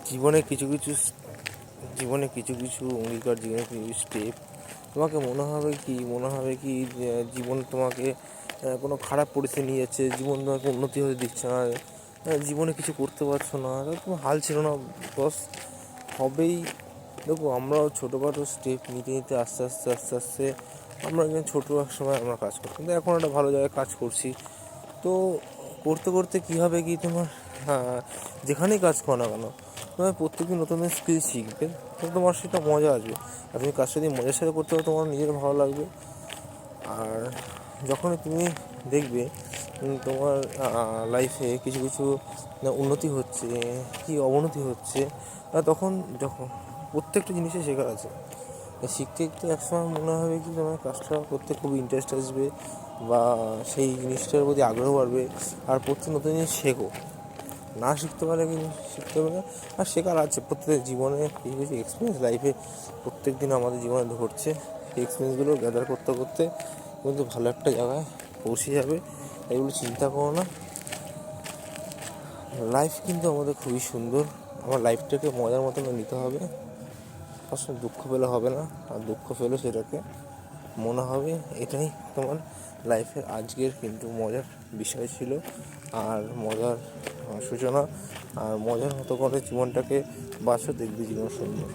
জীবনে কিছু কিছু জীবনে কিছু কিছু অঙ্গীকার, জীবনে কিছু কিছু স্টেপ তোমাকে মনে হবে কি যে জীবন তোমাকে কোনো খারাপ পরিস্থিতি নিয়ে যাচ্ছে, জীবন তোমাকে উন্নতি হতে দিচ্ছে না, জীবনে কিছু করতে পারছো না, তোমার হাল ছিল না। বস হবেই। দেখো, আমরাও ছোটোখাটো স্টেপ নিতে নিতে আস্তে আস্তে আস্তে আস্তে আমরা একজন ছোটো এক সময় আমরা কাজ করতাম, কিন্তু এখন একটা ভালো জায়গায় কাজ করছি। তো করতে করতে কী হবে কি তোমার, যেখানেই কাজ করো না কেন, তোমার প্রত্যেকদিন নতুন নতুন স্কিল শিখবে, তো তোমার সেটা মজা আসবে। আর তুমি কাজটা যদি মজার সাথে করতে হবে, তোমার নিজের ভালো লাগবে। আর যখনই তুমি দেখবে তোমার লাইফে কিছু কিছু উন্নতি হচ্ছে কি অবনতি হচ্ছে, তখন যখন প্রত্যেকটা জিনিসে শেখার আছে, শিখতে শিখতে একসময় মনে হবে কি তোমার কাজটা করতে খুব ইন্টারেস্ট আসবে, বা সেই জিনিসটার প্রতি আগ্রহ বাড়বে। আর প্রত্যেক নতুন জিনিস শেখো, না শিখতে পারলে কিন্তু শিখতে হবে না। আর শেখার আছে প্রত্যেক জীবনে, কিছু কিছু এক্সপিরিয়েন্স লাইফে প্রত্যেক দিন আমাদের জীবনে ঘটছে। সেই এক্সপিরিয়েন্সগুলো গ্যাদার করতে করতে কিন্তু ভালো একটা জায়গায় পৌঁছে যাবে। এগুলো চিন্তা করো না। লাইফ কিন্তু আমাদের খুবই সুন্দর, আমার লাইফটাকে মজার মতন নিতে হবে। আসলে দুঃখ পেলে হবে না, আর দুঃখ পেলে সেটাকে মনে হবে এটাই তোমার লাইফের আজকের কিন্তু মজার বিষয় ছিল, আর মজার সূচনা। আর মজার মতো করে জীবনটাকে বাঁচো, দেখবে জীবন সুন্দর।